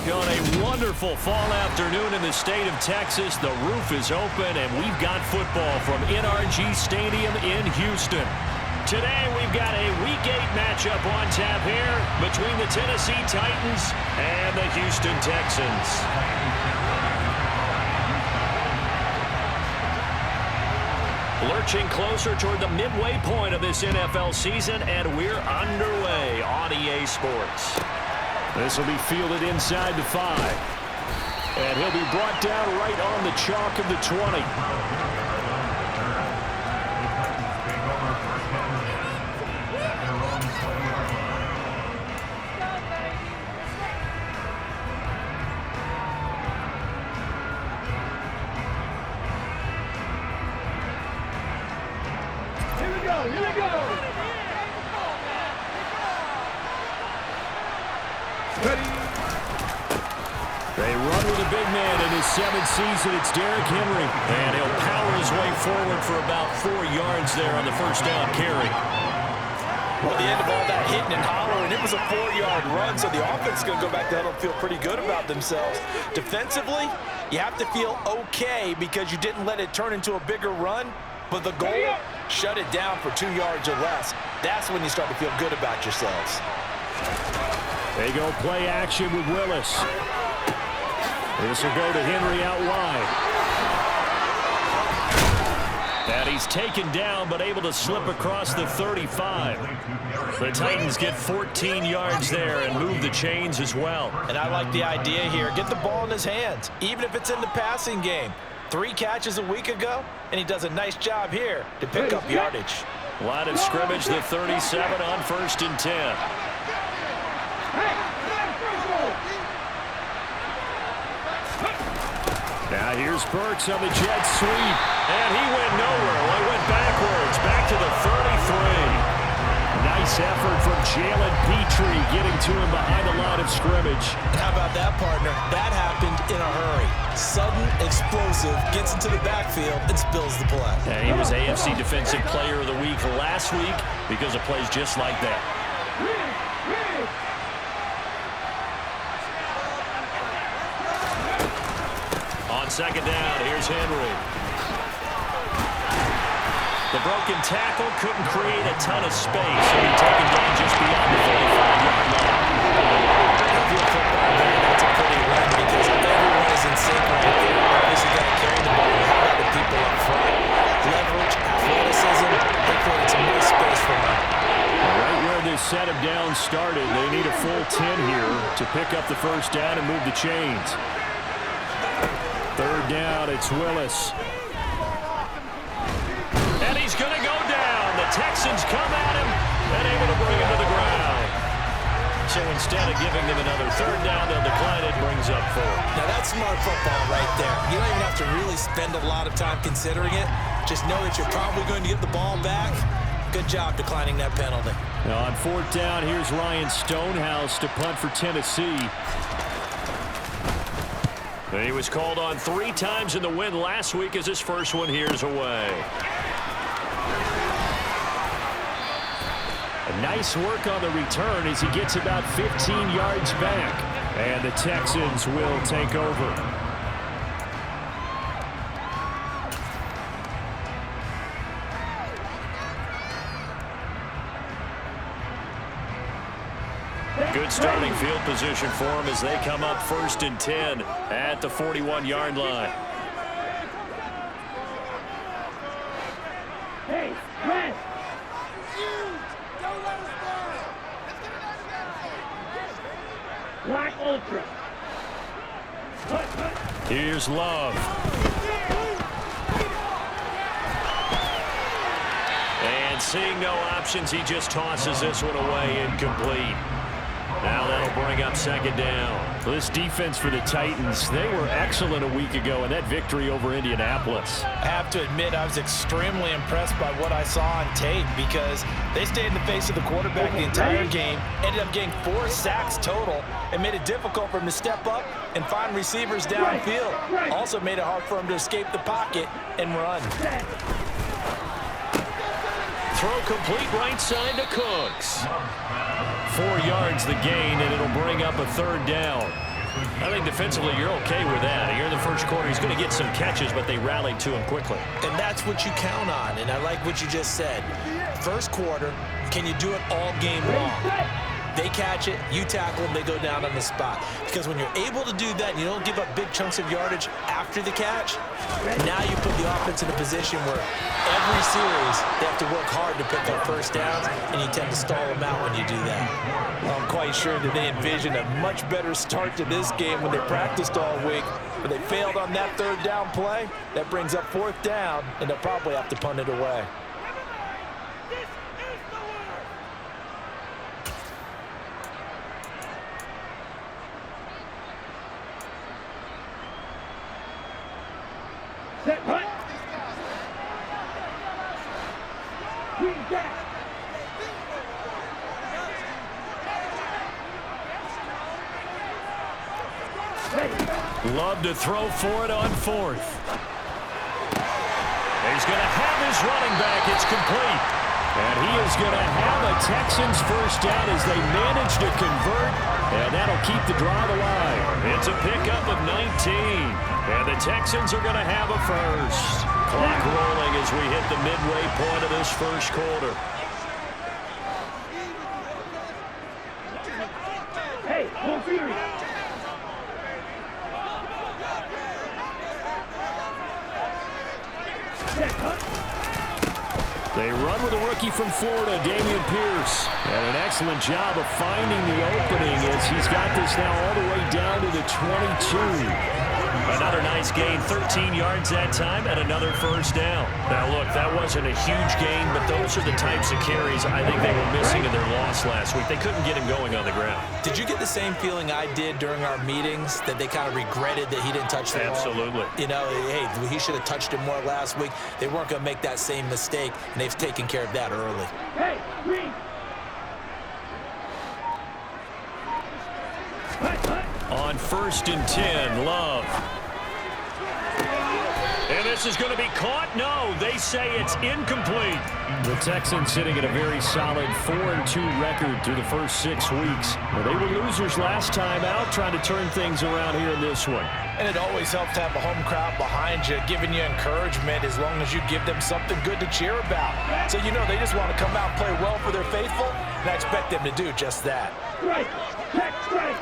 On a wonderful fall afternoon in the state of Texas, the roof is open, and we've got football from NRG Stadium in Houston. Today, we've got a Week 8 matchup on tap here between the Tennessee Titans and the Houston Texans. Lurching closer toward the midway point of this NFL season, and we're underway on EA Sports. This will be fielded inside the 5. And he'll be brought down right on the chalk of the 20. They run with a big man in his 7th season. It's Derrick Henry. And he'll power his way forward for about 4 yards there on the first down carry. Well, the end of all that hitting and hollering, it was a 4-yard run, so the offense is going to go back down and feel pretty good about themselves. Defensively, you have to feel okay because you didn't let it turn into a bigger run, but the goal, shut it down for 2 yards or less. That's when you start to feel good about yourselves. They go play action with Willis. This will go to Henry out wide. And he's taken down, but able to slip across the 35. The Titans get 14 yards there and move the chains as well. And I like the idea here. Get the ball in his hands, even if it's in the passing game. 3 catches a week ago, and he does a nice job here to pick up yardage. Line of scrimmage, the 37 on 1st and 10. Now here's Burks on the jet sweep, and he went nowhere. Well, he went backwards, back to the 33. Nice effort from Jalen Petrie getting to him behind the line of scrimmage. How about that, partner? That happened in a hurry. Sudden, explosive, gets into the backfield and spills the play. And he was AFC Defensive Player of the Week last week because of plays just like that. On second down, here's Henry. The broken tackle couldn't create a ton of space, so he taken down just beyond the 45-yard line. If you're a football player, that's a pretty run because everyone is in sync right there. Obviously, got to carry the ball. How about the people up front? Leverage, athleticism, they created some nice space for him. Right where this set of downs started, they need a full 10 here to pick up the first down and move the chains. 3rd down, it's Willis. And he's going to go down. The Texans come at him and able to bring him to the ground. So instead of giving them another 3rd down, they'll decline it, brings up 4. Now that's smart football right there. You don't even have to really spend a lot of time considering it. Just know that you're probably going to get the ball back. Good job declining that penalty. Now on 4th down, here's Ryan Stonehouse to punt for Tennessee. He was called on 3 times in the win last week as his first one here's away. A nice work on the return as he gets about 15 yards back. And the Texans will take over. Good starting field position for him as they come up 1st and 10 at the 41-yard line. Hey, man! Don't let us down! Black Ultra! Here's Love. And seeing no options, he just tosses this one away, incomplete. Now that'll bring up 2nd down. This defense for the Titans, they were excellent a week ago in that victory over Indianapolis. I have to admit, I was extremely impressed by what I saw on tape because they stayed in the face of the quarterback the entire game, ended up getting 4 sacks total, and made it difficult for him to step up and find receivers downfield. Also made it hard for him to escape the pocket and run. Throw complete right side to Cooks. 4 yards the gain, and it'll bring up a 3rd down. I think defensively you're okay with that. Here in the first quarter, he's going to get some catches, but they rallied to him quickly. And that's what you count on, and I like what you just said. First quarter, can you do it all game long? They catch it, you tackle them, they go down on the spot. Because when you're able to do that and you don't give up big chunks of yardage after the catch, now you put the offense in a position where every series they have to work hard to pick up first downs, and you tend to stall them out when you do that. I'm quite sure that they envisioned a much better start to this game when they practiced all week, but they failed on that third down play. That brings up fourth down, and they'll probably have to punt it away. Set, punt. Green back. Love to throw for it on fourth. He's going to have his running back. It's complete. And he is going to have a Texans first down as they manage to convert. And that'll keep the drive alive. It's a pickup of 19. And the Texans are going to have a first. Clock rolling as we hit the midway point of this first quarter. Hey, full series. They run with a rookie from Florida, Dameon Pierce. And an excellent job of finding the opening as he's got this now all the way down to the 22. Another nice gain, 13 yards that time, and another first down. Now, look, that wasn't a huge gain, but those are the types of carries I think they were missing in their loss last week. They couldn't get him going on the ground. Did you get the same feeling I did during our meetings, that they kind of regretted that he didn't touch the ball? Absolutely. You know, hey, he should have touched it more last week. They weren't going to make that same mistake, and they've taken care of that early. Hey, green. On 1st and 10, Love. And this is going to be caught. No, they say it's incomplete. The Texans sitting at a very solid 4-2 record through the first 6 weeks. Well, they were losers last time out, trying to turn things around here in this one. And it always helps to have a home crowd behind you, giving you encouragement as long as you give them something good to cheer about. So, you know, they just want to come out and play well for their faithful, and I expect them to do just that. Strike, check, strike,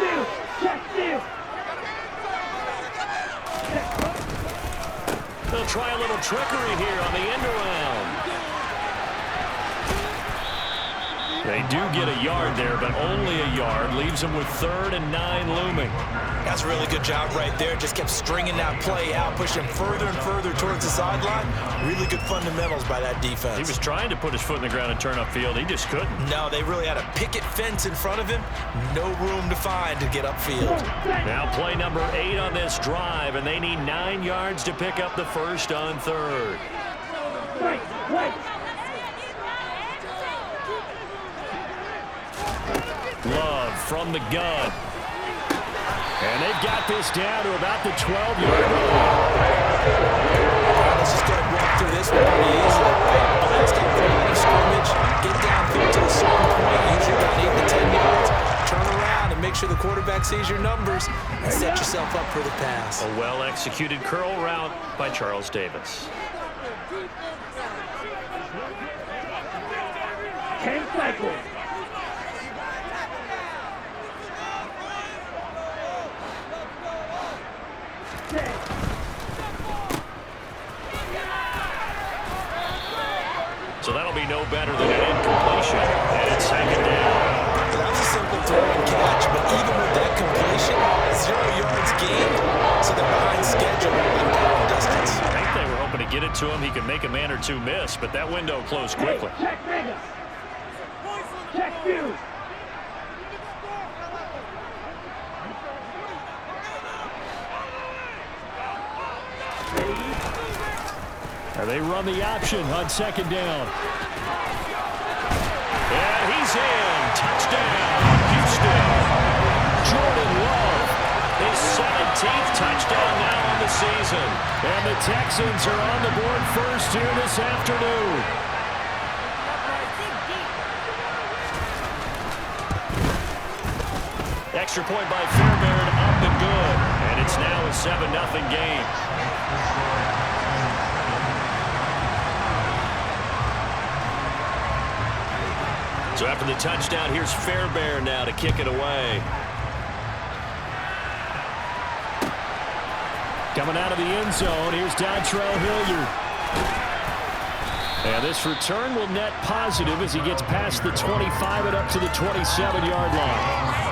steal, check, steal. They'll try a little trickery here on the end around. They do get a yard there, but only a yard. Leaves them with 3rd and 9 looming. That's a really good job right there. Just kept stringing that play out, pushing further and further towards the sideline. Really good fundamentals by that defense. He was trying to put his foot in the ground and turn upfield. He just couldn't. No, they really had a picket fence in front of him. No room to find to get upfield. Now play number 8 on this drive, and they need 9 yards to pick up the first on 3rd. Right, right. Love from the gun. And they've got this down to about the 12-yard line. Let's just go ahead and walk through this one pretty easily, right? Blast off the line of scrimmage, get downfield to a certain point, usually about 8 to 10 yards, turn around and make sure the quarterback sees your numbers and set yourself up for the pass. A well-executed curl route by Charles Davis. 10 cycles. So that'll be no better than an incompletion. And it's 2nd down. That was a simple throw and catch, but even with that completion, 0 yards gained, so they're behind schedule and down distance. I think they were hoping to get it to him. He could make a man or two miss, but that window closed quickly. Hey, check Vega. Check you. And they run the option on 2nd down. And he's in. Touchdown, Houston. Jordan Love, his 17th touchdown now on the season. And the Texans are on the board first here this afternoon. extra point by Fairbairn, up and good. And it's now a 7-0 game. So after the touchdown, here's Fairbairn now to kick it away. Coming out of the end zone, here's Dontrell Hilliard. And this return will net positive as he gets past the 25 and up to the 27-yard line.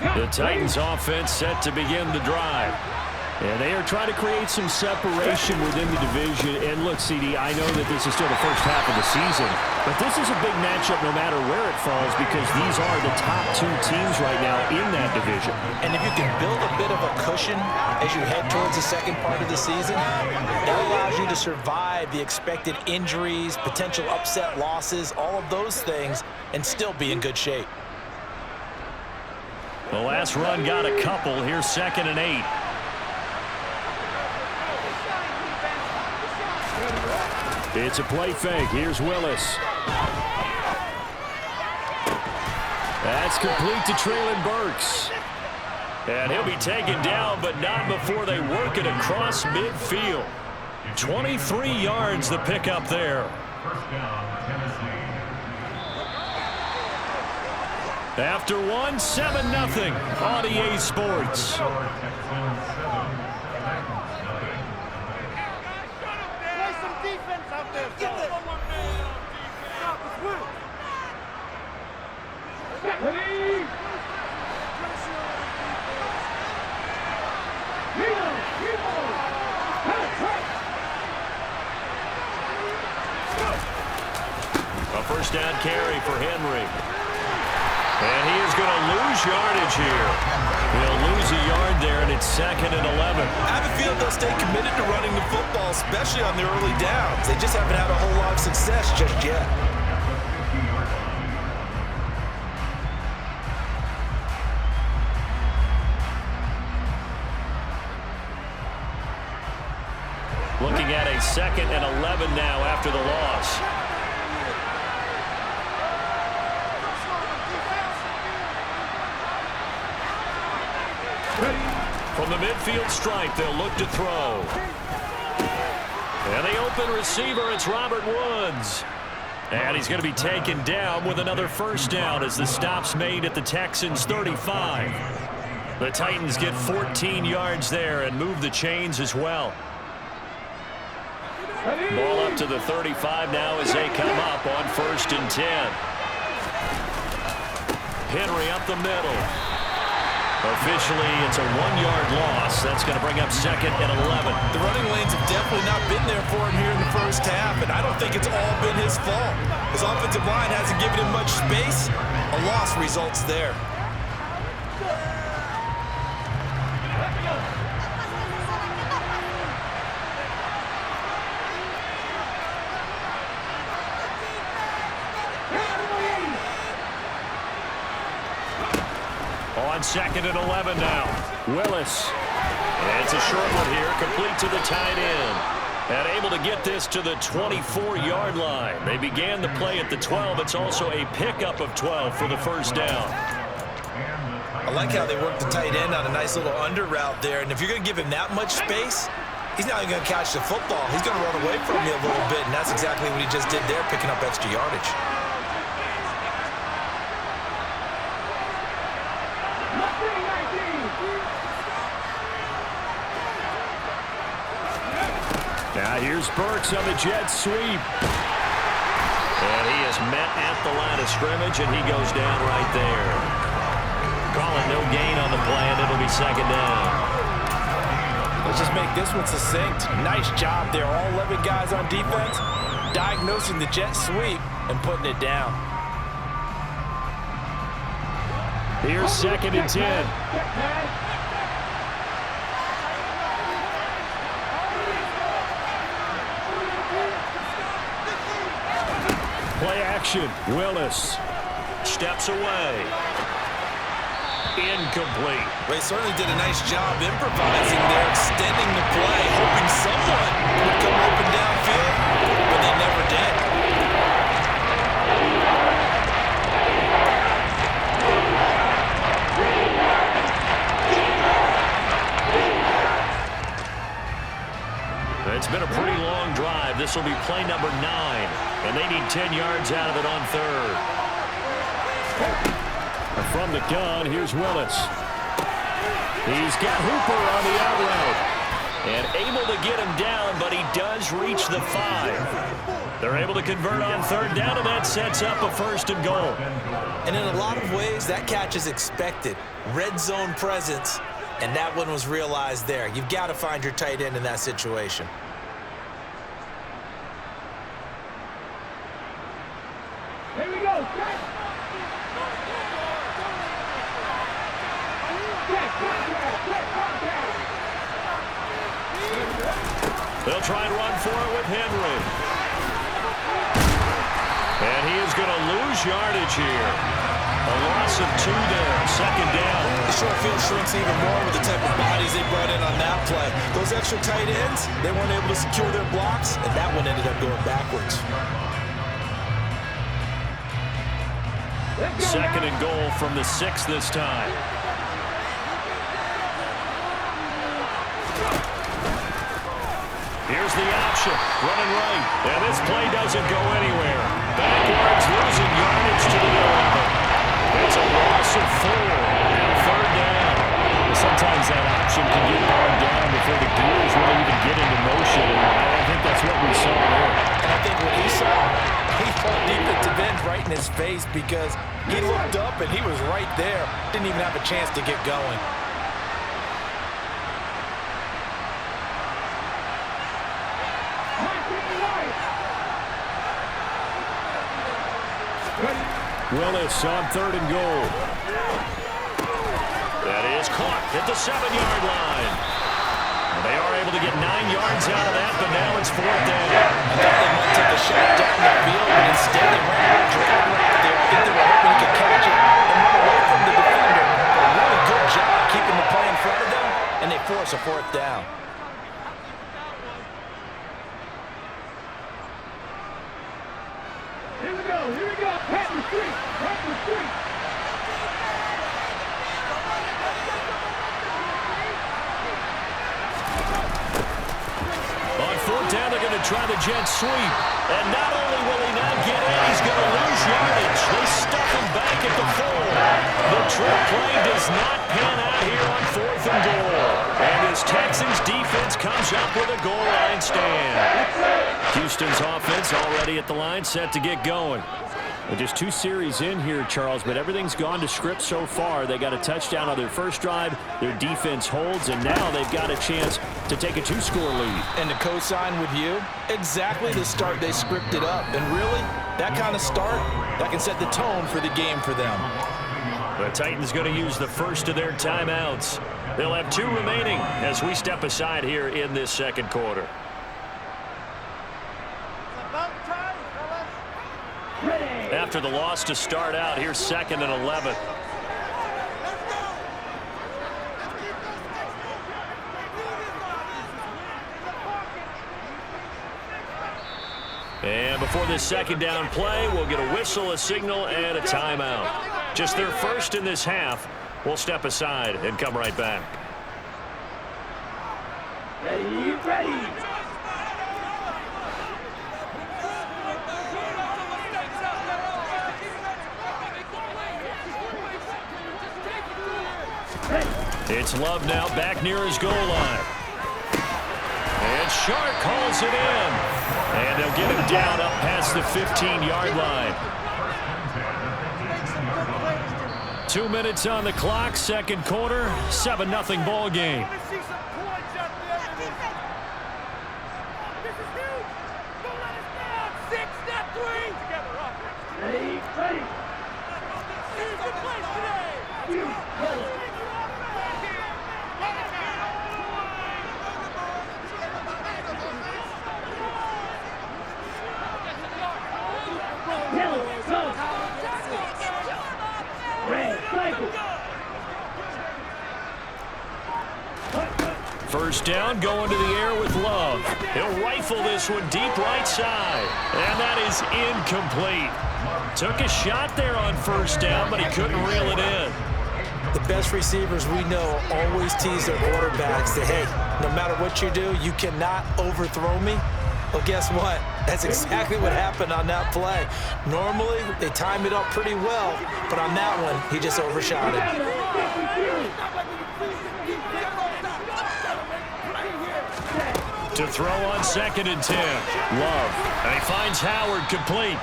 The Titans offense set to begin the drive. And they are trying to create some separation within the division. And look, CD, I know that this is still the first half of the season, but this is a big matchup no matter where it falls because these are the top two teams right now in that division. And if you can build a bit of a cushion as you head towards the second part of the season, it allows you to survive the expected injuries, potential upset losses, all of those things, and still be in good shape. The last run got a couple. Here's 2nd and 8. It's a play fake. Here's Willis. That's complete to Traylon Burks. And he'll be taken down, but not before they work it across midfield. 23 yards the pickup there. After one, 7-0 on EA Sports. A first down carry for Henry. And he is going to lose yardage here. He'll lose a yard there, and it's 2nd and 11. I have a feeling they'll stay committed to running the football, especially on the early downs. They just haven't had a whole lot of success just yet. Looking at a 2nd and 11 now after the loss. From the midfield stripe, they'll look to throw. And the open receiver, it's Robert Woods. And he's going to be taken down with another first down as the stop's made at the Texans' 35. The Titans get 14 yards there and move the chains as well. Ball up to the 35 now as they come up on 1st and 10. Henry up the middle. Officially, it's a 1-yard loss. That's going to bring up 2nd and 11. The running lanes have definitely not been there for him here in the first half, and I don't think it's all been his fault. His offensive line hasn't given him much space. A loss results there. On 2nd and 11 now. Willis. And it's a short one here, complete to the tight end. And able to get this to the 24-yard line. They began the play at the 12. It's also a pickup of 12 for the first down. I like how they work the tight end on a nice little under route there. And if you're going to give him that much space, he's not even going to catch the football. He's going to run away from you a little bit, and that's exactly what he just did there, picking up extra yardage. Now here's Burks on the jet sweep. And he is met at the line of scrimmage, and he goes down right there. Calling no gain on the play, and it'll be 2nd down. Let's just make this one succinct. Nice job there. All 11 guys on defense diagnosing the jet sweep and putting it down. Here's 2nd and 10. action. Willis steps away. Incomplete. They certainly did a nice job improvising there, extending the play, hoping someone would come open downfield, but they never did. It's been a pretty long drive. This will be play number 9, and they need 10 yards out of it on third. From the gun, here's Willis. He's got Hooper on the out route. And able to get him down, but he does reach the 5. They're able to convert on third down, and that sets up a 1st and goal. And in a lot of ways, that catch is expected. Red zone presence, and that one was realized there. You've got to find your tight end in that situation. Here we go. They'll try and run for it with Henry. And he is going to lose yardage here. A loss of 2 there, 2nd down. The short field shrinks even more with the type of bodies they brought in on that play. Those extra tight ends, they weren't able to secure their blocks, and that one ended up going backwards. 2nd and goal from the 6 this time. Here's the option, running right, and this play doesn't go anywhere. Backwards, losing yardage to the 11. It's a loss of 4, and 3rd down. Sometimes that option can get bogged down before the gears really even get into motion, and I think that's what we saw there. And I think what he saw, he thought defensive end right in his face because he looked up and he was right there. Didn't even have a chance to get going. Willis on 3rd and goal. That is caught at the 7-yard line. They are able to get 9 yards out of that, but now it's 4th down. I thought they might take a shot down the field, but instead they ran a drag route there. I think they were hoping he could catch it and run away from the defender. A really good job keeping the play in front of them, and they force a 4th down. Here we go. Pat the street. On 4th down, they're going to try the jet sweep. And not only will he not get in, he's going to lose yardage. They stuff him back at the 4. The trick play does not pan out here on 4th and goal. And this Texans defense comes up with a goal line stand. Houston's offense already at the line, set to get going. Well, just 2 series in here, Charles, but everything's gone to script so far. They got a touchdown on their first drive. Their defense holds, and now they've got a chance to take a 2-score lead. And to co-sign with you, exactly the start they scripted up. And really, that kind of start, that can set the tone for the game for them. The Titans going to use the first of their timeouts. They'll have 2 remaining as we step aside here in this 2nd quarter. After the loss to start out, here's 2nd and 11. And before this 2nd down play, we'll get a whistle, a signal, and a timeout. Just their first in this half. We'll step aside and come right back. Ready. It's Love now back near his goal line. And Shark calls it in. And they'll get him down up past the 15-yard line. 2 minutes on the clock, 2nd quarter, 7-0 ball game. Ready. Yellow. first down, going to the air with Love. He'll rifle this one deep right side. And that is incomplete. Took a shot there on first down, but he couldn't reel it in. The best receivers we know always tease their quarterbacks that, hey, no matter what you do, you cannot overthrow me. Well, guess what? That's exactly what happened on that play. Normally, they time it up pretty well, but on that one, he just overshot it. To throw on 2nd and 10. Love. And he finds Howard complete.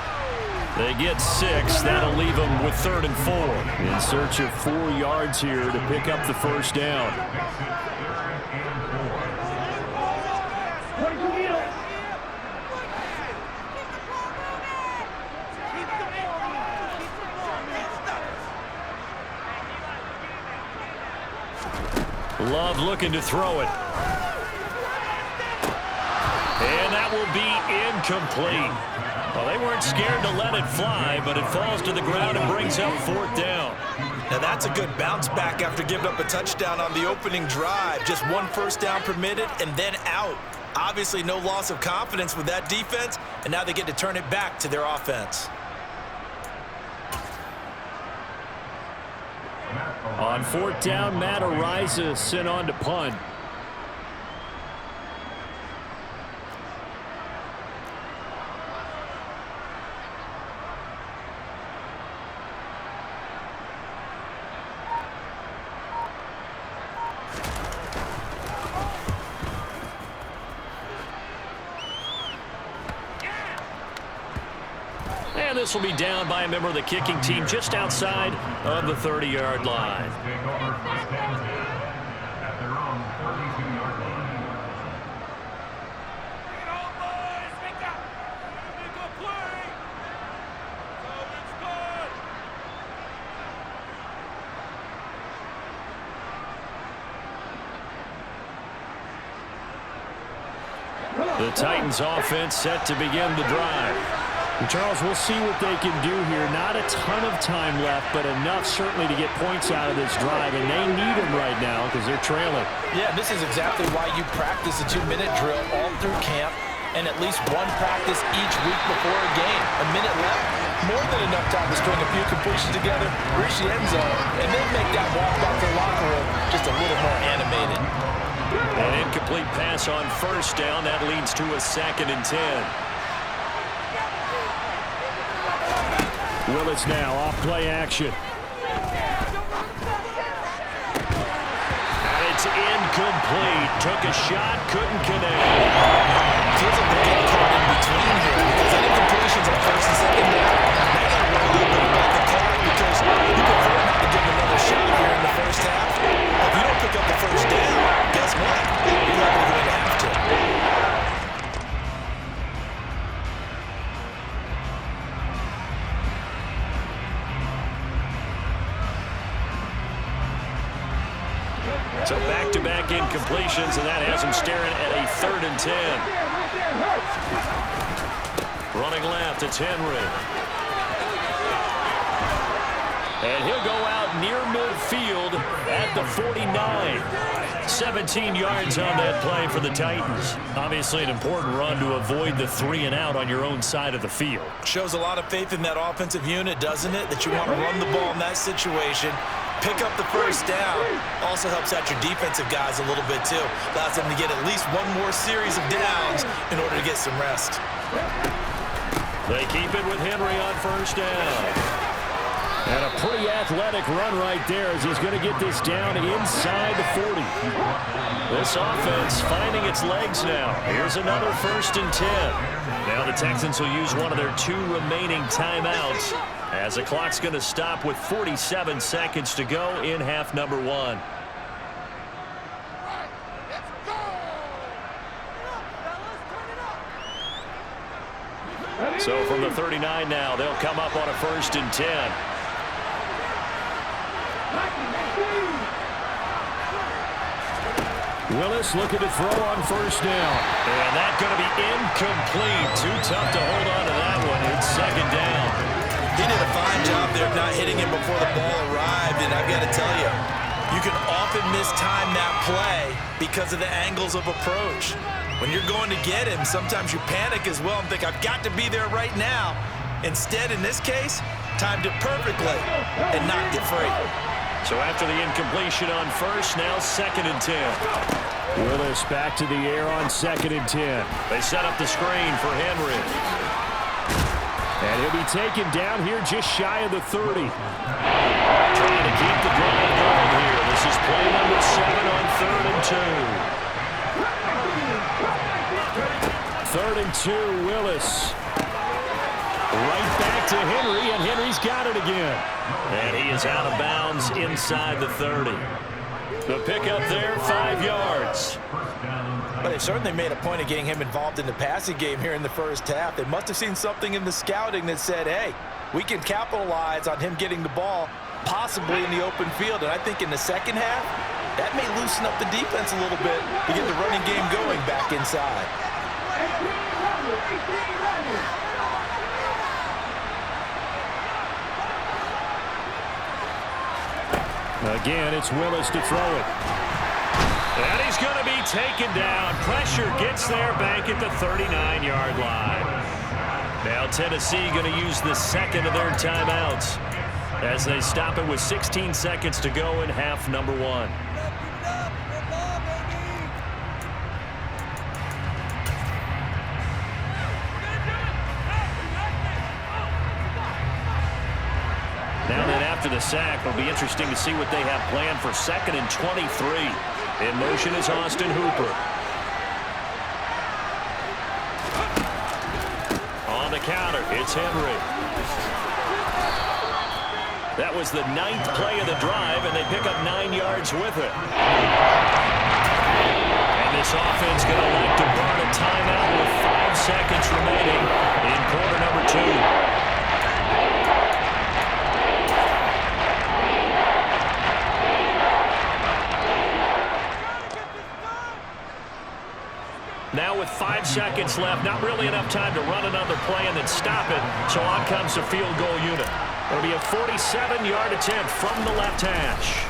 They get 6. That'll leave them with 3rd and 4. In search of 4 yards here to pick up the first down. Love looking to throw it. And that will be incomplete. Well, they weren't scared to let it fly, but it falls to the ground and brings up 4th down. Now that's a good bounce back after giving up a touchdown on the opening drive. Just 1 first down permitted and then out. Obviously no loss of confidence with that defense, and now they get to turn it back to their offense. On 4th down, Matt Ariza sent on to punt. And this will be down by a member of the kicking team just outside of the 30-yard line. The Titans offense set to begin the drive. Charles, we'll see what they can do here. Not a ton of time left, but enough certainly to get points out of this drive, and they need them right now because they're trailing. Yeah, this is exactly why you practice a 2-minute drill all through camp and at least 1 practice each week before a game. A minute left, more than enough time to string a few completions together, reach the end zone, and then make that walk back to the locker room just a little more animated. An incomplete pass on first down. That leads to a 2nd and 10. Willis now off play action. And it's incomplete. Took a shot, couldn't connect. Feels like they're getting caught in between here because that incompletion's on 1st and 2nd down. They got to worry a little bit about the clock because you prefer not to give them another shot here in the first half. If you don't pick up the first down, guess what? You're not going to have to. So back-to-back incompletions, and that has him staring at a 3rd and 10. Running left, it's Henry. And he'll go out near midfield at the 49. 17 yards on that play for the Titans. Obviously an important run to avoid the 3-and-out on your own side of the field. Shows a lot of faith in that offensive unit, doesn't it? That you want to run the ball in that situation. Pick up the first down. Also helps out your defensive guys a little bit, too. Allows them to get at least 1 more series of downs in order to get some rest. They keep it with Henry on first down. And a pretty athletic run right there as he's going to get this down inside the 40. This offense finding its legs now. Here's another 1st and 10. Now the Texans will use one of their 2 remaining timeouts as the clock's going to stop with 47 seconds to go in half number 1. So from the 39 now, they'll come up on a 1st and 10. Willis looking to throw on first down. And that's going to be incomplete. Too tough to hold on to that one. It's 2nd down. He did a fine job there of not hitting him before the ball arrived, and I've got to tell you, You can often mistime that play because of the angles of approach. When you're going to get him, sometimes you panic as well and think, I've got to be there right now. Instead, in this case, timed it perfectly and knocked it free. So after the incompletion on first, now 2nd and 10. Willis back to the air on 2nd and 10. They set up the screen for Henry. And he'll be taken down here just shy of the 30. Trying to keep the drive going here. This is play number 7 on 3rd and 2. 3rd and 2, Willis. Right back to Henry, and Henry's got it again. And he is out of bounds inside the 30. The pickup there, 5 yards. But they certainly made a point of getting him involved in the passing game here in the first half. They must have seen something in the scouting that said, hey, we can capitalize on him getting the ball possibly in the open field. And I think in the second half, that may loosen up the defense a little bit to get the running game going back inside. Again, it's Willis to throw it. And he's going to be taken down. Pressure gets there back at the 39-yard line. Now Tennessee going to use the second of their timeouts as they stop it with 16 seconds to go in half number 1. Now then, after the sack, it'll be interesting to see what they have planned for 2nd and 23. In motion is Austin Hooper. On the counter, it's Henry. That was the 9th play of the drive, and they pick up 9 yards with it. And this offense going to like to burn a timeout with 5 seconds remaining in quarter number 2. Now with 5 seconds left, not really enough time to run another play and then stop it. So on comes the field goal unit. It'll be a 47-yard attempt from the left hash.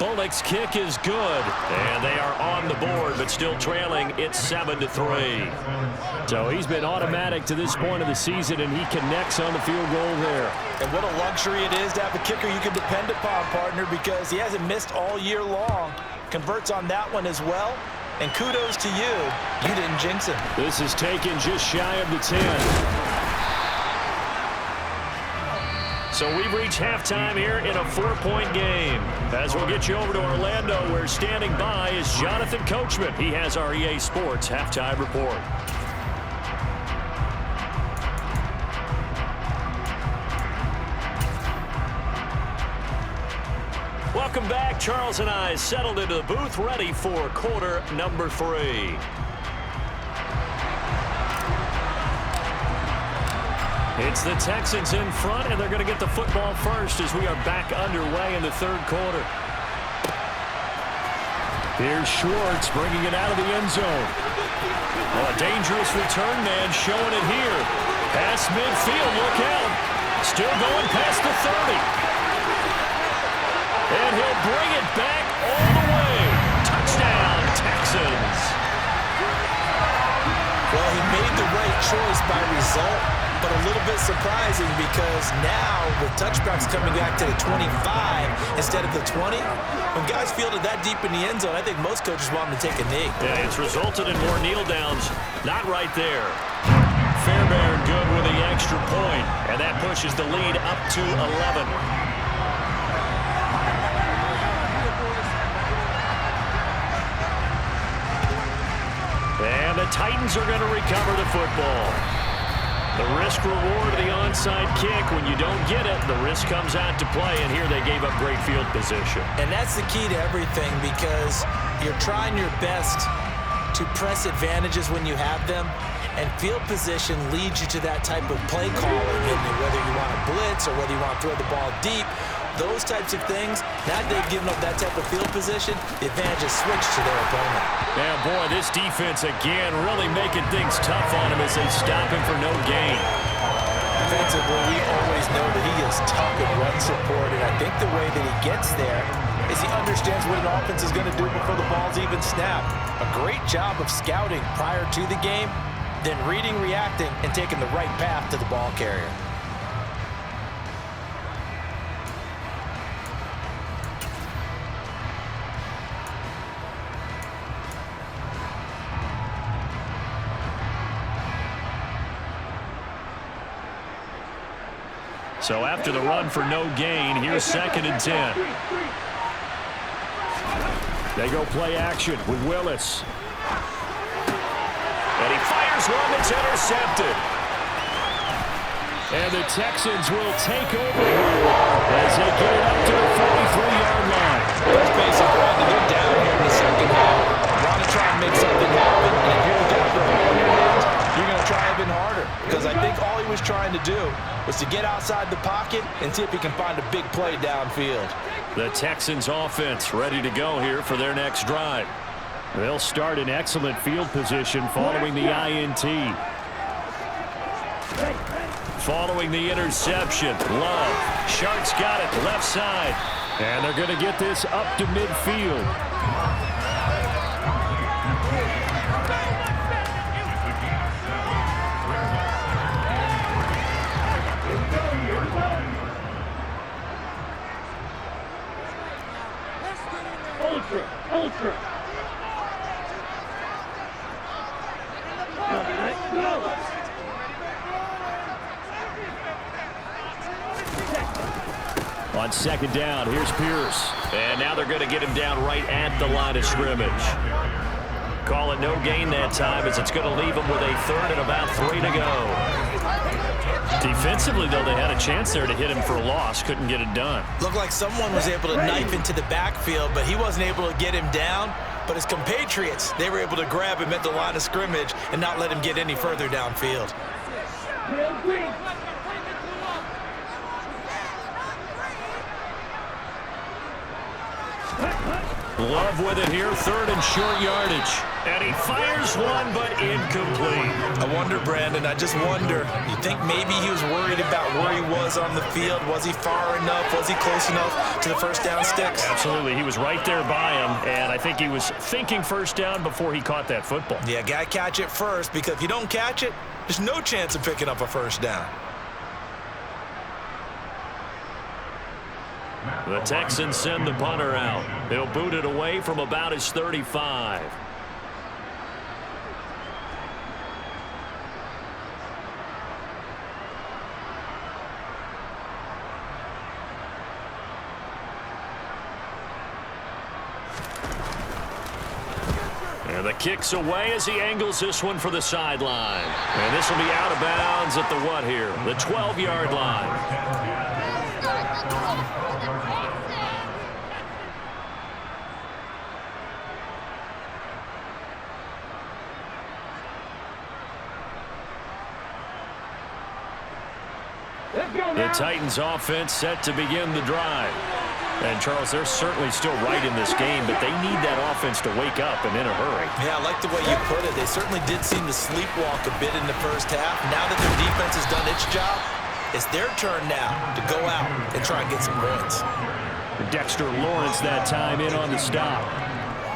Bullock's kick is good, and they are on the board, but still trailing. It's 7-3. So he's been automatic to this point of the season, and he connects on the field goal there. And what a luxury it is to have a kicker you can depend upon, partner, because he hasn't missed all year long. Converts on that one as well. And kudos to you. You didn't jinx him. This is taken just shy of the 10. So we've reached halftime here in a 4-point game. As we'll get you over to Orlando, where standing by is Jonathan Coachman. He has our EA Sports halftime report. Welcome back. Charles and I settled into the booth, ready for quarter number 3. It's the Texans in front, and they're going to get the football first as we are back underway in the 3rd quarter. Here's Schwartz bringing it out of the end zone. Oh, a dangerous return man showing it here. Past midfield, look out. Still going past the 30. And he'll bring it back all the way. Touchdown, Texans. Well, he made the right choice by result, but a little bit surprising because now with touchbacks coming back to the 25 instead of the 20, when guys fielded that deep in the end zone, I think most coaches want them to take a knee. Yeah, it's resulted in more kneel downs. Not right there. Fairbairn good with the extra point, and that pushes the lead up to 11. And the Titans are going to recover the football. The risk-reward of the onside kick, when you don't get it, the risk comes out to play, and here they gave up great field position. And that's the key to everything because you're trying your best to press advantages when you have them, and field position leads you to that type of play calling, and whether you want to blitz or whether you want to throw the ball deep, those types of things. Now they've given up that type of field position, the advantage is switched to their opponent. Yeah, boy, this defense again really making things tough on him as they stop him for no gain. defensively, we always know that he is tough in run support, and I think the way that he gets there is he understands what an offense is going to do before the ball's even snapped. A great job of scouting prior to the game, then reading, reacting, and taking the right path to the ball carrier. So after the run for no gain, here's 2nd and 10. They go play action with Willis. And he fires one that's intercepted. And the Texans will take over as they get it up to the 43-yard line. That's basically Brandon. They're down here in the second half. Want to try and make something happen, and if you're down the ball in your hands, you're going to try even harder. Because I think all he was trying to do was to get outside the pocket and see if he can find a big play downfield. The Texans offense ready to go here for their next drive. They'll start in excellent field position following the INT. Following the interception, Love. Sharks got it left side. And they're going to get this up to midfield. Ultra. Go. On 2nd down, here's Pierce. And now they're going to get him down right at the line of scrimmage. Call it no gain that time as it's going to leave him with a 3rd and about 3 to go. Defensively, though, they had a chance there to hit him for a loss. Couldn't get it done. Looked like someone was able to knife into the backfield, but he wasn't able to get him down. But his compatriots, they were able to grab him at the line of scrimmage and not let him get any further downfield. Love with it here, 3rd and short yardage. And he fires one, but incomplete. I wonder, Brandon, I just wonder. You think maybe he was worried about where he was on the field? Was he far enough? Was he close enough to the first down sticks? Absolutely. He was right there by him, and I think he was thinking first down before he caught that football. Yeah, got to catch it first, because if you don't catch it, there's no chance of picking up a first down. The Texans send the punter out. He'll boot it away from about his 35. And the kick's away as he angles this one for the sideline. And this will be out of bounds at the what here? The 12-yard line. The Titans offense set to begin the drive. And, Charles, they're certainly still right in this game, but they need that offense to wake up and in a hurry. Yeah, I like the way you put it. They certainly did seem to sleepwalk a bit in the first half. Now that their defense has done its job, it's their turn now to go out and try and get some points. Dexter Lawrence that time in on the stop.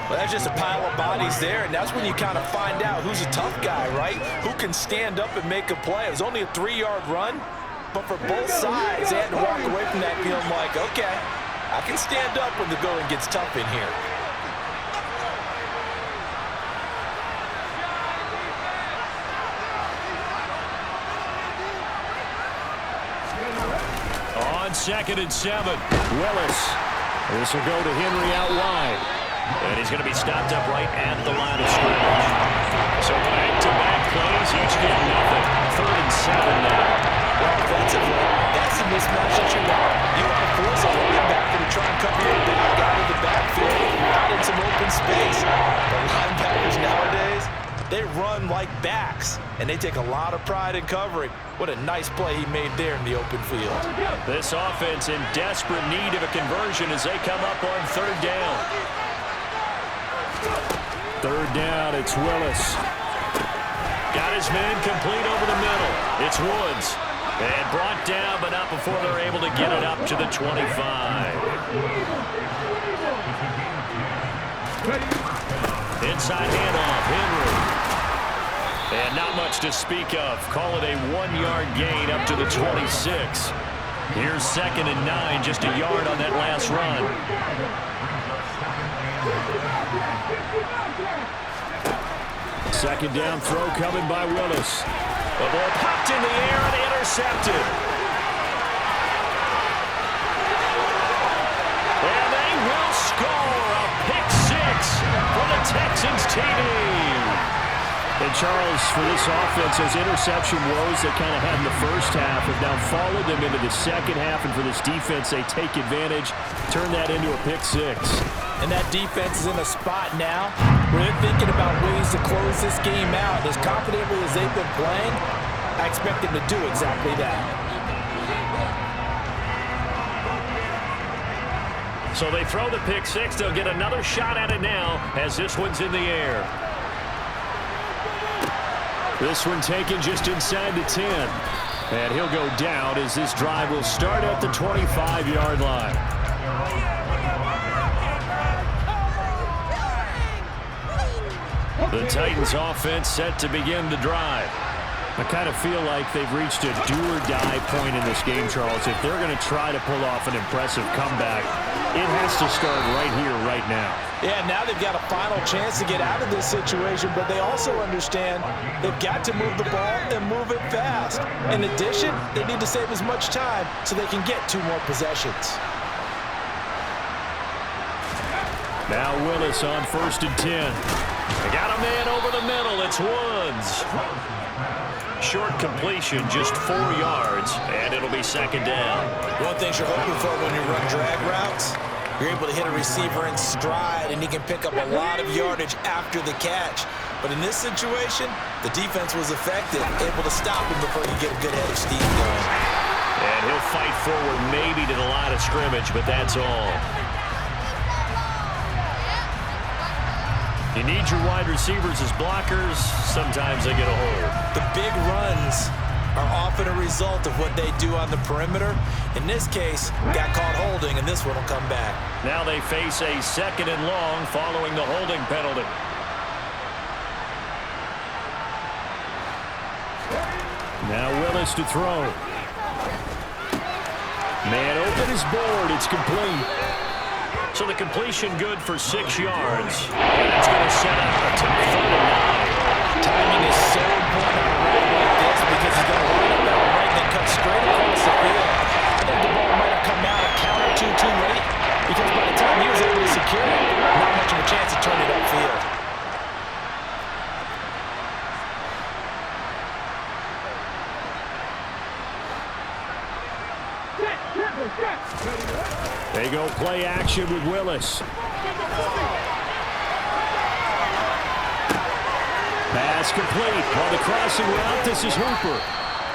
Well, that's just a pile of bodies there, and that's when you kind of find out who's a tough guy, right? Who can stand up and make a play. It was only a 3-yard run, but for both sides, they had to walk away from that feeling like, okay, I can stand up when the going gets tough in here. On 2nd and 7, Willis. This will go to Henry out wide. And he's going to be stopped up right at the line of scrimmage. So back-to-back plays, each get nothing. 3rd and 7 now. Well, offensively, that's the mismatch that you want. You want to force a linebacker to try and cover your back out of the backfield, out in some open space. The linebackers nowadays, they run like backs, and they take a lot of pride in covering. What a nice play he made there in the open field. This offense in desperate need of a conversion as they come up on 3rd down. 3rd down, it's Willis. Got his man complete over the middle. It's Woods. And brought down, but not before they're able to get it up to the 25. Inside handoff, Henry. And not much to speak of. Call it a 1-yard gain up to the 26. Here's 2nd and 9, just a yard on that last run. Second down throw coming by Willis. The ball popped in the air and intercepted. And they will score a pick 6 for the Texans team. And Charles, for this offense, those interception woes they kind of had in the first half have now followed them into the second half. And for this defense, they take advantage, turn that into a pick 6. And that defense is in a spot now where they're thinking about ways to close this game out. As confidently as they've been playing, I expect them to do exactly that. So they throw the pick 6. They'll get another shot at it now as this one's in the air. This one taken just inside the 10. And he'll go down as this drive will start at the 25-yard line. The Titans offense set to begin the drive. I kind of feel like they've reached a do-or-die point in this game, Charles. If they're going to try to pull off an impressive comeback, it has to start right here, right now. Yeah, now they've got a final chance to get out of this situation, but they also understand they've got to move the ball and move it fast. In addition, they need to save as much time so they can get 2 more possessions. Now Willis on 1st and 10. They got a man over the middle. It's Woods. Short completion, just 4 yards, and it'll be 2nd down. One thing you're hoping for when you run drag routes, you're able to hit a receiver in stride, and he can pick up a lot of yardage after the catch. But in this situation, the defense was effective, able to stop him before he get a good head of steam going. And he'll fight forward maybe to the line of scrimmage, but that's all. You need your wide receivers as blockers. Sometimes they get a hold. The big runs are often a result of what they do on the perimeter. In this case, got caught holding, and this one will come back. Now they face a 2nd and long following the holding penalty. Now Willis to throw. Man open is board. It's complete. So the completion good for 6 yards. And that's going to set up a 3rd and 9. Timing is so important on a run like this because he's going to line up that right and then cut straight across the field. I think the ball might have come out a count or two too late because by the time he was able to secure it, not much of a chance to turn it upfield. They go play action with Willis. Pass complete. On the crossing route, this is Hooper.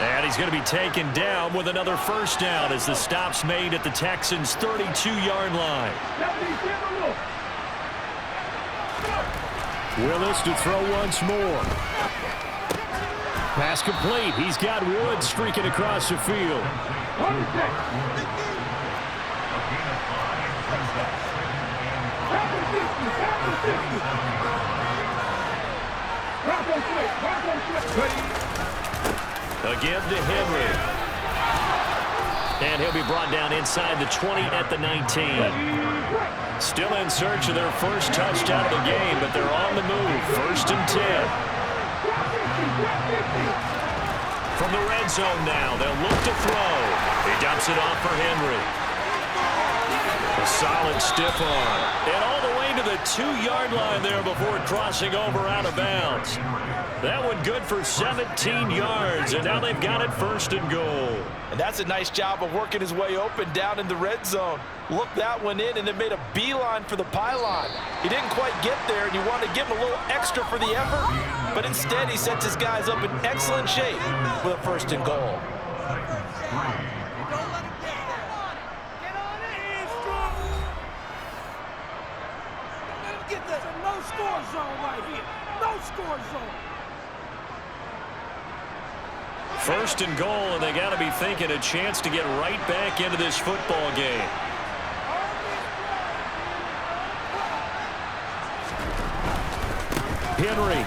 And he's going to be taken down with another 1st down as the stop's made at the Texans' 32-yard line. Willis to throw once more. Pass complete. He's got Woods streaking across the field. Again to Henry. And he'll be brought down inside the 20 at the 19. Still in search of their first touchdown of the game, but they're on the move. 1st and 10. From the red zone now, they'll look to throw. He dumps it off for Henry. A solid stiff arm. And all the way to the 2-yard line there before crossing over out of bounds. That one good for 17 yards, and now they've got it 1st and goal. And that's a nice job of working his way open down in the red zone. Looked that one in and then made a beeline for the pylon. He didn't quite get there, and you want to give him a little extra for the effort, but instead he sets his guys up in excellent shape with a 1st and goal. Get this a no-score zone right here. No-score zone. First and goal, and they got to be thinking a chance to get right back into this football game. Henry.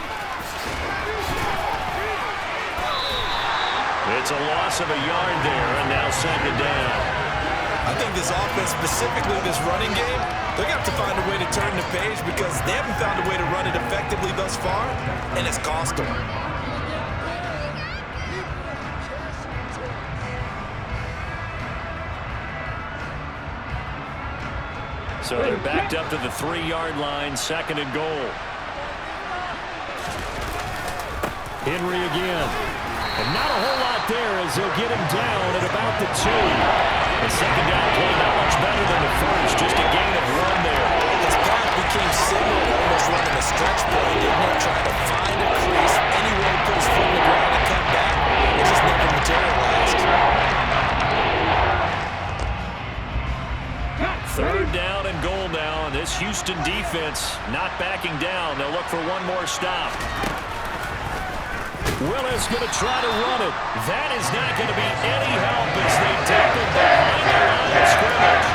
It's a loss of a yard there, and now second down. I think this offense, specifically this running game, they're going to have to find a way to turn the page because they haven't found a way to run it effectively thus far, and it's cost them. So they're backed up to the 3-yard line, second and goal. Henry again. And not a whole lot there as they'll get him down at about the 2. The second down play not much better than the first, just a gain of 1 there. His pass became similar to almost running a stretch play, didn't it? Trying to find a crease, anywhere to put his foot in the ground and come back. It just never materialized. Third down and goal now, and this Houston defense not backing down. They'll look for one more stop. Willis going to try to run it. That is not going to be any help as they tackle behind the line of scrimmage.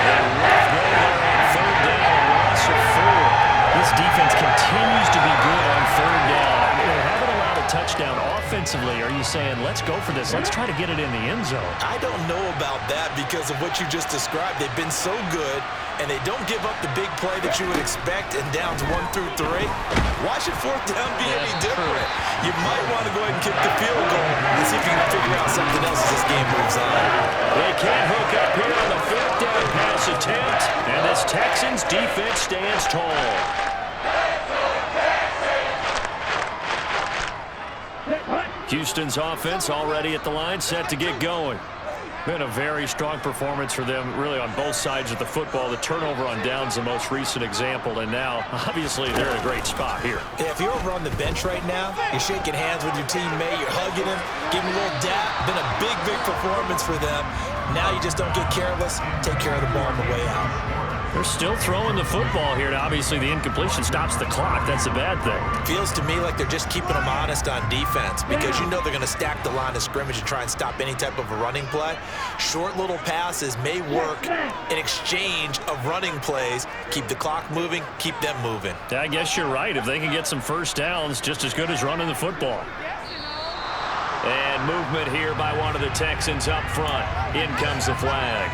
And rough go there on third down, a loss of 4. This defense continues to be good on third down. They haven't allowed a touchdown offensively. Are you saying, let's go for this? Let's try to get it in the end zone. I don't know about that because of what you just described. They've been so good, and they don't give up the big play that you would expect in downs 1 through 3. Why should fourth down be any different? You might want to go ahead and kick the field goal and see if you can figure out something else as this game moves on. They can't hook up here on the fourth down pass attempt, and this Texans defense stands tall. Houston's offense already at the line, set to get going. Been a very strong performance for them, really, on both sides of the football. The turnover on downs the most recent example, and now, obviously, they're in a great spot here. Yeah, if you're over on the bench right now, you're shaking hands with your teammate, you're hugging him, giving him a little dap. Been a big, big performance for them. Now you just don't get careless. Take care of the ball on the way out. They're still throwing the football here. Now, obviously, the incompletion stops the clock. That's a bad thing. Feels to me like they're just keeping them honest on defense because you know they're going to stack the line of scrimmage and try and stop any type of a running play. Short little passes may work in exchange of running plays. Keep the clock moving, keep them moving. I guess you're right. If they can get some first downs, just as good as running the football. And movement here by one of the Texans up front. In comes the flag.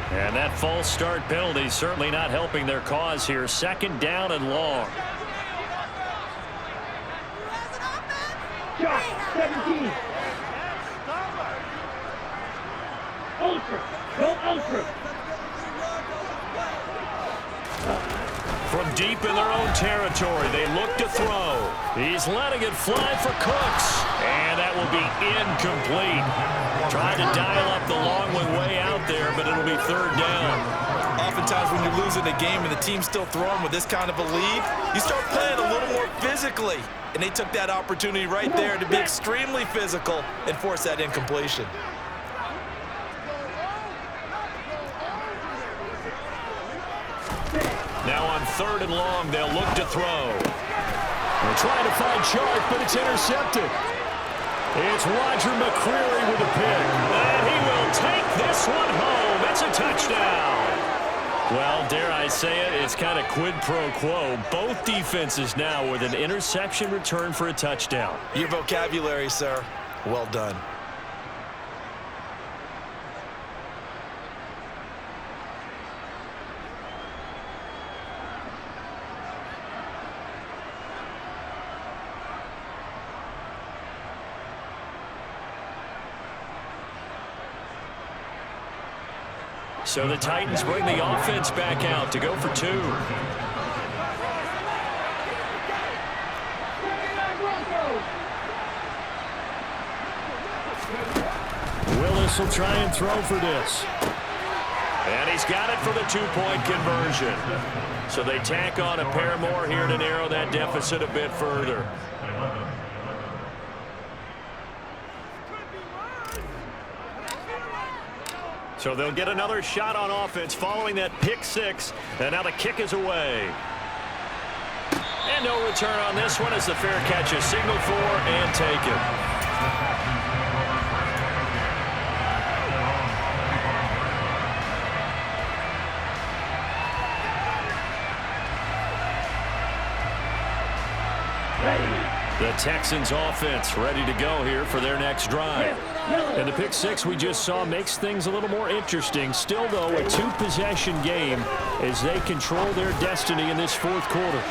And that false start penalty certainly not helping their cause here. Second down and long. Shot, 17. Ultra. Go ultra. From deep in their own territory, they look to throw. He's letting it fly for Cooks. And that will be incomplete. Trying to dial up the long way out there, but it'll be third down. Oftentimes when you're losing a game and the team's still throwing with this kind of a lead, you start playing a little more physically. And they took that opportunity right there to be extremely physical and force that incompletion. Now on third and long, they'll look to throw. They're trying to find Sharp, but it's intercepted. It's Roger McCreary with a pick. And he will take this one home. It's a touchdown. Well, dare I say it, it's kind of quid pro quo. Both defenses now with an interception return for a touchdown. Your vocabulary, sir. Well done. So the Titans bring the offense back out to go for 2. Willis will try and throw for this. And he's got it for the 2-point conversion. So they tack on a pair more here to narrow that deficit a bit further. So they'll get another shot on offense following that pick 6. And now the kick is away. And no return on this one as the fair catch is signaled for and taken. The Texans offense ready to go here for their next drive. And the pick six we just saw makes things a little more interesting. Still, though, a two-possession game as they control their destiny in this fourth quarter.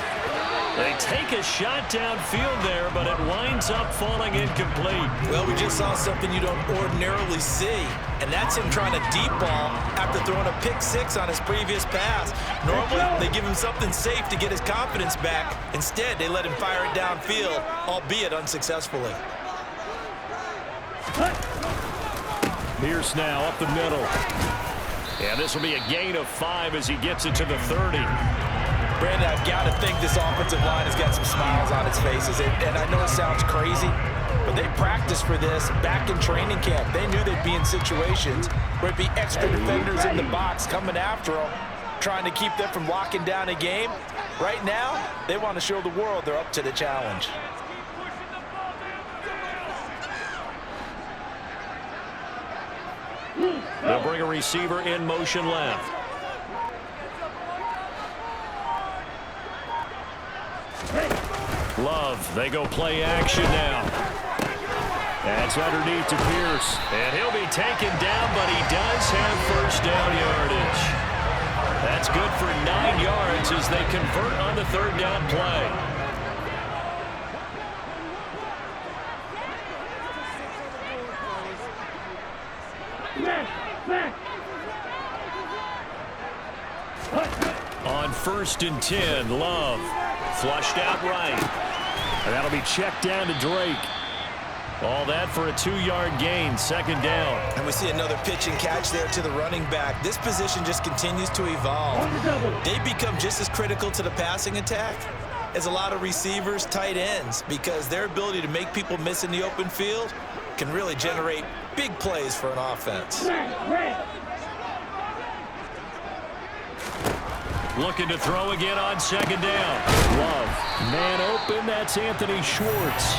They take a shot downfield there, but it winds up falling incomplete. Well, we just saw something you don't ordinarily see, and that's him trying to deep ball after throwing a pick six on his previous pass. Normally, they give him something safe to get his confidence back. Instead, they let him fire it downfield, albeit unsuccessfully. Pierce now up the middle. And this will be a gain of 5 as he gets it to the 30. Brandon, I've got to think this offensive line has got some smiles on its faces. And I know it sounds crazy, but they practiced for this back in training camp. They knew they'd be in situations where it'd be extra defenders in the box coming after them, trying to keep them from locking down a game. Right now, they want to show the world they're up to the challenge. They'll bring a receiver in motion left. Love, they go play action now. That's underneath to Pierce. And he'll be taken down, but he does have first down yardage. That's good for 9 yards as they convert on the third down play. On 1st and 10, Love flushed out right. And that'll be checked down to Drake. All that for a 2-yard gain, second down. And we see another pitch and catch there to the running back. This position just continues to evolve. They become just as critical to the passing attack as a lot of receivers, tight ends, because their ability to make people miss in the open field can really generate big plays for an offense. Looking to throw again on second down. Love, man open, that's Anthony Schwartz.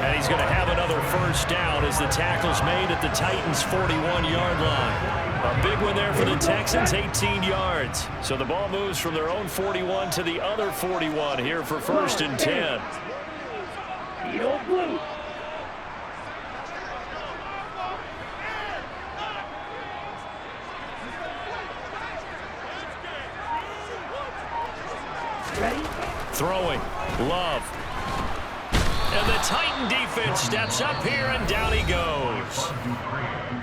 And he's going to have another first down as the tackle's made at the Titans' 41-yard line. A big one there for the Texans, 18 yards. So the ball moves from their own 41 to the other 41 here for 1st and 10. Throwing, Love. And the Titan defense steps up here, and down he goes.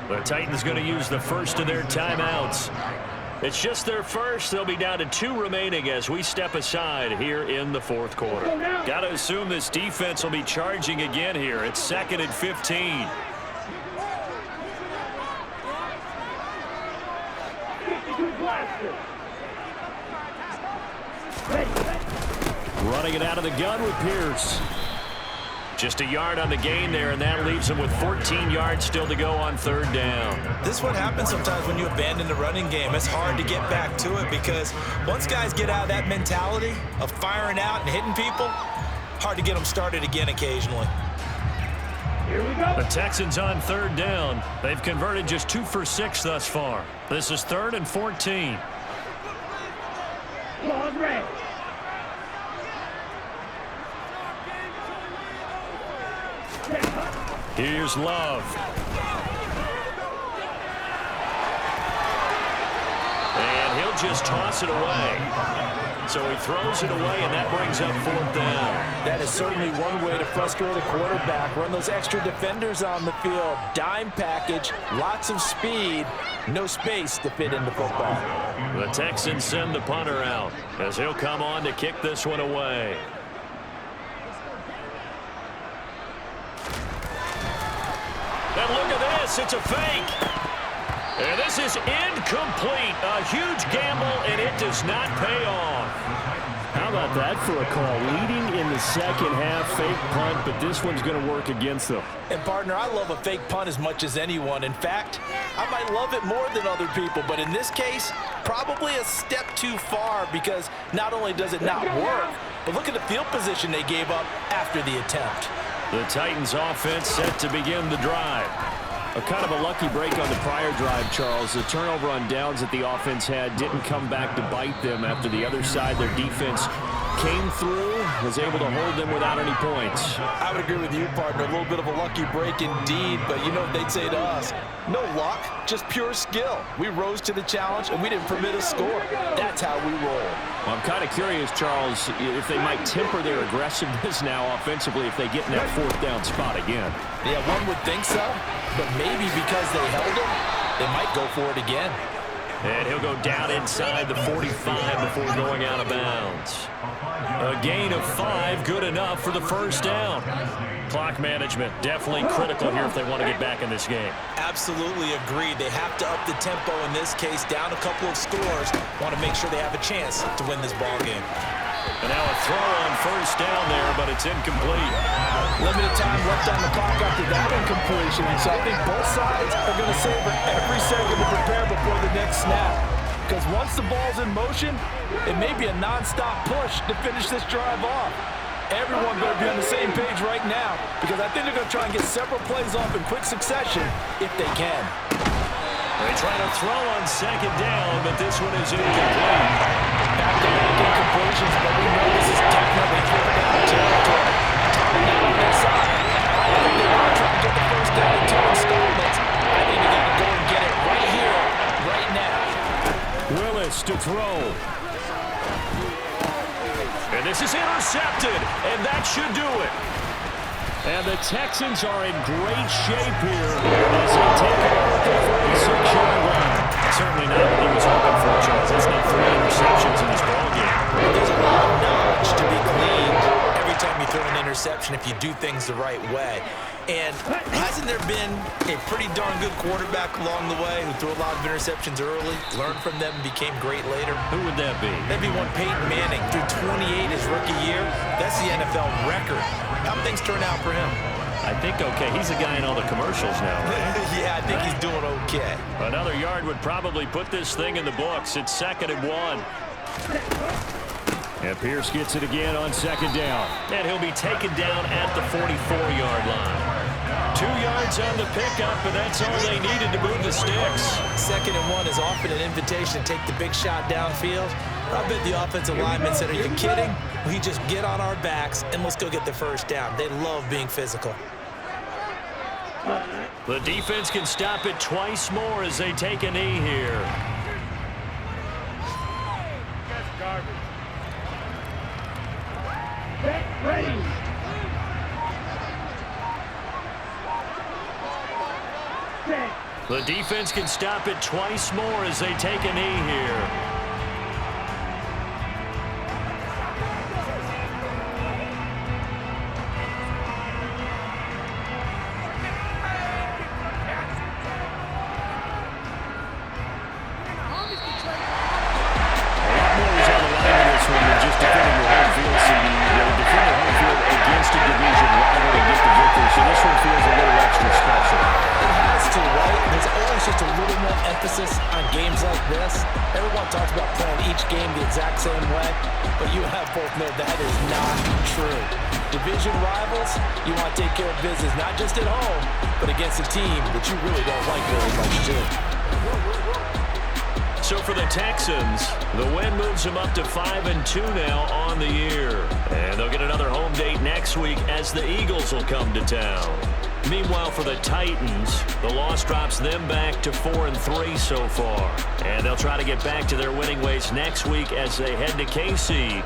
The Titans going to use the first of their timeouts. It's just their first. They'll be down to 2 remaining as we step aside here in the fourth quarter. Got to assume this defense will be charging again here. It's 2nd and 15. Running it out of the gun with Pierce. Just a yard on the gain there, and that leaves him with 14 yards still to go on third down. This is what happens sometimes when you abandon the running game. It's hard to get back to it because once guys get out of that mentality of firing out and hitting people, hard to get them started again occasionally. Here we go. The Texans on third down. They've converted just 2 for 6 thus far. This is 3rd and 14. Long range. Here's Love. And he'll just toss it away. So he throws it away, and that brings up 4th down. That is certainly one way to frustrate a quarterback. Run those extra defenders on the field. Dime package, lots of speed, no space to fit into football. The Texans send the punter out as he'll come on to kick this one away. And look at this, it's a fake. And this is incomplete. A huge gamble, and it does not pay off. How about that for a call? Leading in the second half, fake punt, but this one's going to work against them. And, partner, I love a fake punt as much as anyone. In fact, I might love it more than other people, but in this case, probably a step too far because not only does it not work, but look at the field position they gave up after the attempt. The Titans offense set to begin the drive. A kind of a lucky break on the prior drive, Charles. The turnover on downs that the offense had didn't come back to bite them after the other side. Their defense came through, was able to hold them without any points. I would agree with you, partner. A little bit of a lucky break indeed, but you know what they'd say to us? No luck, just pure skill. We rose to the challenge, and we didn't permit a score. That's how we roll. Well, I'm kind of curious, Charles, if they might temper their aggressiveness now offensively if they get in that fourth down spot again. Yeah, one would think so, but maybe because they held him, they might go for it again. And he'll go down inside the 45 before going out of bounds. A gain of 5, good enough for the first down. Clock management definitely critical here if they want to get back in this game. Absolutely agreed. They have to up the tempo in this case, down a couple of scores. Want to make sure they have a chance to win this ball game. And now a throw on first down there, but it's incomplete. Limited time left on the clock after that incompletion. So I think both sides are going to savor every second to prepare before the next snap. Because once the ball's in motion, it may be a non-stop push to finish this drive off. Everyone better be on the same page right now because I think they're going to try and get several plays off in quick succession if they can. They try to throw on second down, but this one is incomplete. Back-to-back incompletions, but we know this is definitely third down territory. Tommy not on their side. I think they want to try and get the first down in 2 installments. I think they got to go and get it right here, right now. Willis to throw. And this is intercepted, and that should do it. And the Texans are in great shape here as they take over the 46-yard line. Certainly not what he was hoping for, Charles. That's not 3 interceptions in this ballgame. There's a lot of knowledge to be gleaned every time you throw an interception if you do things the right way. And hasn't there been a pretty darn good quarterback along the way who threw a lot of interceptions early, learned from them, and became great later? Who would that be? That'd be one Peyton Manning. Threw 28 his rookie year. That's the NFL record. How things turn out for him? I think okay. He's a guy in all the commercials now, right? Yeah, I think he's doing okay. Another yard would probably put this thing in the books. It's 2nd and 1. And Pierce gets it again on second down. And he'll be taken down at the 44-yard line. 2 yards on the pickup, but that's all they needed to move the sticks. 2nd and 1 is often an invitation to take the big shot downfield. I bet the offensive lineman said, are you kidding? We just get on our backs and let's go get the first down. They love being physical. The defense can stop it twice more as they take a knee here. That's garbage. Get ready. The defense can stop it twice more as they take a knee here. On games like this, everyone talks about playing each game the exact same way, but you and I both know that is not true. Division rivals, you want to take care of business, not just at home, but against a team that you really don't like very much too. So for the Texans, the win moves them up to 5-2 now on the year. And they'll get another home date next week as the Eagles will come to town. Meanwhile, for the Titans, the loss drops them back to 4-3 so far. And they'll try to get back to their winning ways next week as they head to KC